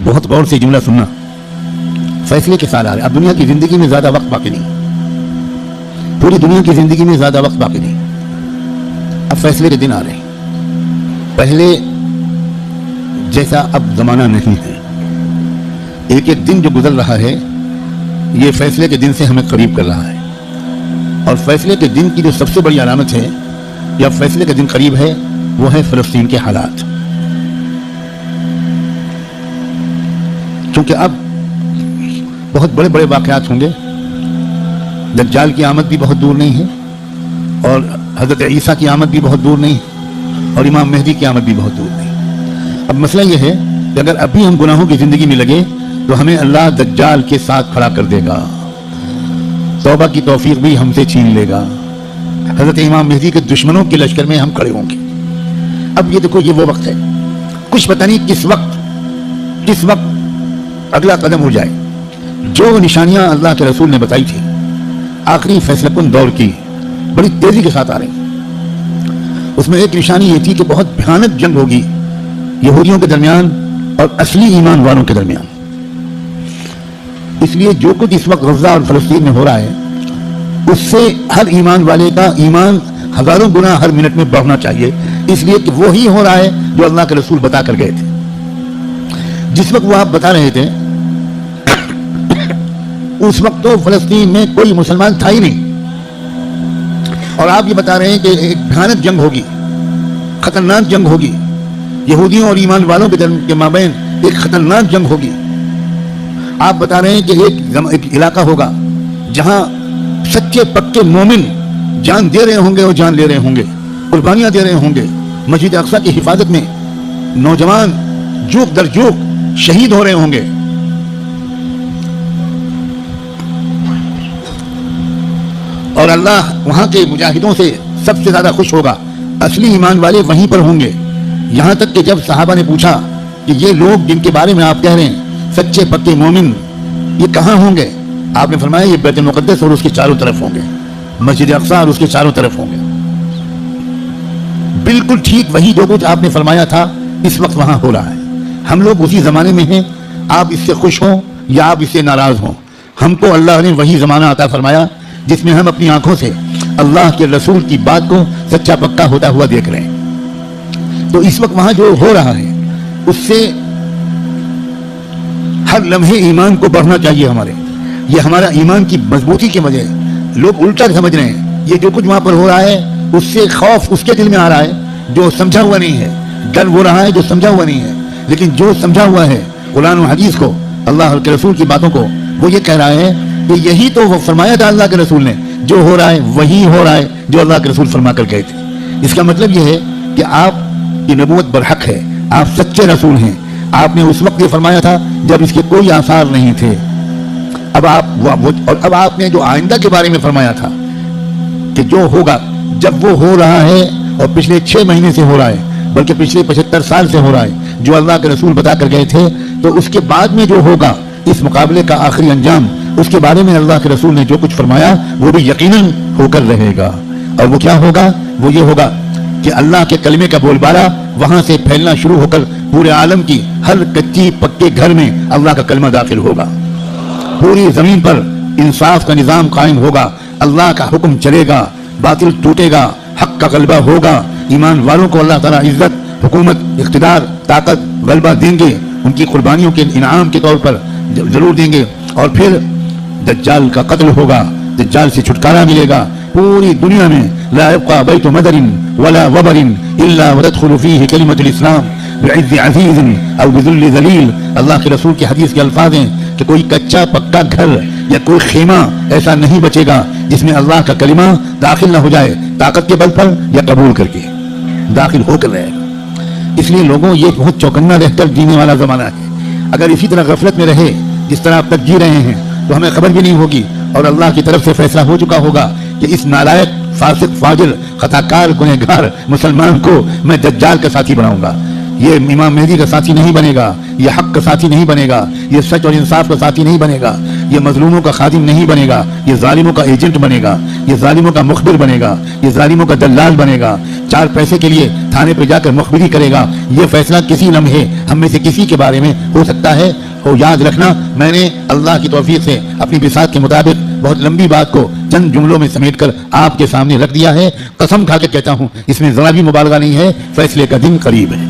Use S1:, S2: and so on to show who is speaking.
S1: بہت غور سے جملہ سننا. فیصلے کے سال آ رہے. اب دنیا کی زندگی میں زیادہ وقت باقی نہیں, پوری دنیا کی زندگی میں زیادہ وقت باقی نہیں. اب فیصلے کے دن آ رہے ہیں. پہلے جیسا اب زمانہ نہیں ہے. ایک ایک دن جو گزر رہا ہے یہ فیصلے کے دن سے ہمیں قریب کر رہا ہے. اور فیصلے کے دن کی جو سب سے بڑی علامت ہے یا فیصلے کے دن قریب ہے وہ ہے فلسطین کے حالات. کیونکہ اب بہت بڑے بڑے واقعات ہوں گے. دجال کی آمد بھی بہت دور نہیں ہے اور حضرت عیسیٰ کی آمد بھی بہت دور نہیں ہے اور امام مہدی کی آمد بھی بہت دور نہیں. اب مسئلہ یہ ہے کہ اگر ابھی ہم گناہوں کی زندگی میں لگے تو ہمیں اللہ دجال کے ساتھ کھڑا کر دے گا, توبہ کی توفیق بھی ہم سے چھین لے گا. حضرت امام مہدی کے دشمنوں کے لشکر میں ہم کھڑے ہوں گے. اب یہ دیکھو, یہ وہ وقت ہے, کچھ پتہ نہیں کس وقت اگلا قدم ہو جائے. جو نشانیاں اللہ کے رسول نے بتائی تھی آخری فیصلہ کن دور کی بڑی تیزی کے ساتھ آ رہی ہیں. اس میں ایک نشانی یہ تھی کہ بہت بھیانک جنگ ہوگی یہودیوں کے درمیان اور اصلی ایمان والوں کے درمیان. اس لیے جو کچھ اس وقت غزہ اور فلسطین میں ہو رہا ہے اس سے ہر ایمان والے کا ایمان ہزاروں گنا ہر منٹ میں بڑھنا چاہیے, اس لیے کہ وہی ہو رہا ہے جو اللہ کے رسول بتا کر گئے تھے. جس وقت وہ آپ بتا رہے تھے اس وقت تو فلسطین میں کوئی مسلمان تھا ہی نہیں, اور آپ یہ بتا رہے ہیں کہ ایک بھیانک جنگ ہوگی, خطرناک جنگ ہوگی, یہودیوں اور ایمان والوں کے مابین ایک خطرناک جنگ ہوگی. آپ بتا رہے ہیں کہ ایک علاقہ ہوگا جہاں سچے پکے مومن جان دے رہے ہوں گے اور جان لے رہے ہوں گے, قربانیاں دے رہے ہوں گے. مسجد اقصی کی حفاظت میں نوجوان جوک در جوک شہید ہو رہے ہوں گے. اور اللہ وہاں کے مجاہدوں سے سب سے زیادہ خوش ہوگا. اصلی ایمان والے وہیں پر ہوں گے. یہاں تک کہ جب صحابہ نے پوچھا کہ یہ لوگ جن کے بارے میں آپ کہہ رہے ہیں سچے پکے مومن یہ کہاں ہوں گے, آپ نے فرمایا یہ بیت المقدس اور اس کے چاروں طرف ہوں گے, مسجد اقصی اور اس کے چاروں طرف ہوں گے. بالکل ٹھیک وہی جو کچھ آپ نے فرمایا تھا اس وقت وہاں ہو رہا ہے. ہم لوگ اسی زمانے میں ہیں, آپ اس سے خوش ہوں یا آپ اس سے ناراض ہوں. ہم کو اللہ نے وہی زمانہ عطا فرمایا جس میں ہم اپنی آنکھوں سے اللہ کے رسول کی بات کو سچا پکا ہوتا ہوا دیکھ رہے ہیں. تو اس وقت وہاں جو ہو رہا ہے اس سے ہر لمحے ایمان کو بڑھنا چاہیے ہمارے. یہ ہمارا ایمان کی مضبوطی کی وجہ ہے. لوگ الٹا سمجھ رہے ہیں. یہ جو کچھ وہاں پر ہو رہا ہے اس سے خوف اس کے دل میں آ رہا ہے جو سمجھا ہوا نہیں ہے, ڈر ہو رہا ہے جو سمجھا ہوا نہیں ہے. لیکن جو سمجھا ہوا ہے قرآن و حدیث کو, اللہ کے رسول کی باتوں کو, وہ یہ کہہ رہا ہے کہ یہی تو وہ فرمایا تھا اللہ کے رسول نے, جو ہو رہا ہے وہی ہو رہا ہے جو اللہ کے رسول فرما کر گئے تھے. اس کا مطلب یہ ہے کہ آپ کی نبوت برحق ہے, آپ سچے رسول ہیں. آپ نے اس وقت یہ فرمایا تھا جب اس کے کوئی آثار نہیں تھے. اب آپ نے جو آئندہ کے بارے میں فرمایا تھا کہ جو ہوگا, جب وہ ہو رہا ہے اور پچھلے 6 مہینے سے ہو رہا ہے بلکہ پچھلے 75 سال سے ہو رہا ہے, جو اللہ کے رسول بتا کر گئے تھے, تو اس کے بعد میں جو ہوگا اس مقابلے کا آخری انجام اس کے بارے میں اللہ کے رسول نے جو کچھ فرمایا وہ بھی یقیناً ہو کر رہے گا. اور وہ کیا ہوگا؟ وہ یہ ہوگا کہ اللہ کے کلمے کا بول بالا وہاں سے پھیلنا شروع ہو کر پورے عالم کی ہر کچی پکے گھر میں اللہ کا کلمہ داخل ہوگا. پوری زمین پر انصاف کا نظام قائم ہوگا, اللہ کا حکم چلے گا, باطل ٹوٹے گا, حق کا غلبہ ہوگا. ایمان والوں کو اللہ تعالیٰ عزت, حکومت, اقتدار, طاقت, غلبہ دیں گے, ان کی قربانیوں کے انعام کے طور پر ضرور دیں گے. اور پھر دجال کا قتل ہوگا, دجال سے چھٹکارا ملے گا. پوری دنیا میں لا يبقى بيت مدر ولا وبر الا وتدخل فيه كلمة الاسلام بعز عزيز او بذل ذلیل. اللہ کے رسول کی حدیث کے الفاظ ہیں کہ کوئی کچا پکا گھر یا کوئی خیمہ ایسا نہیں بچے گا جس میں اللہ کا کلمہ داخل نہ ہو جائے, طاقت کے بل پر یا قبول کر کے داخل ہو کر رہے گا. اس لیے لوگوں یہ بہت چوکنا رہ کر جینے والا زمانہ ہے. اگر اسی طرح غفلت میں رہے جس طرح اب تک جی رہے ہیں تو ہمیں خبر بھی نہیں ہوگی, اور اللہ کی طرف سے فیصلہ ہو چکا ہوگا کہ اس نالائق, فاسق, فاجر, خطاکار, گنہگار مسلمان کو میں دجال کا ساتھی بناؤں گا. یہ امام مہدی کا ساتھی نہیں بنے گا, یہ حق کا ساتھی نہیں بنے گا, یہ سچ اور انصاف کا ساتھی نہیں بنے گا. یہ مظلوموں کا خادم نہیں بنے گا، یہ ظالموں کا ایجنٹ بنے گا، یہ ظالموں کا مخبر بنے گا، یہ ظالموں کا دلال بنے گا، 4 پیسے کے لیے تھانے پہ جا کر مخبری کرے گا۔ یہ فیصلہ کسی لمحے ہم میں سے کسی کے بارے میں ہو سکتا ہے۔ اور یاد رکھنا، میں نے اللہ کی توفیق سے اپنی بساط کے مطابق بہت لمبی بات کو چند جملوں میں سمیٹ کر آپ کے سامنے رکھ دیا ہے۔ قسم کھا کے کہتا ہوں، اس میں ذرا بھی مبالغہ نہیں ہے، فیصلے کا دن قریب ہے۔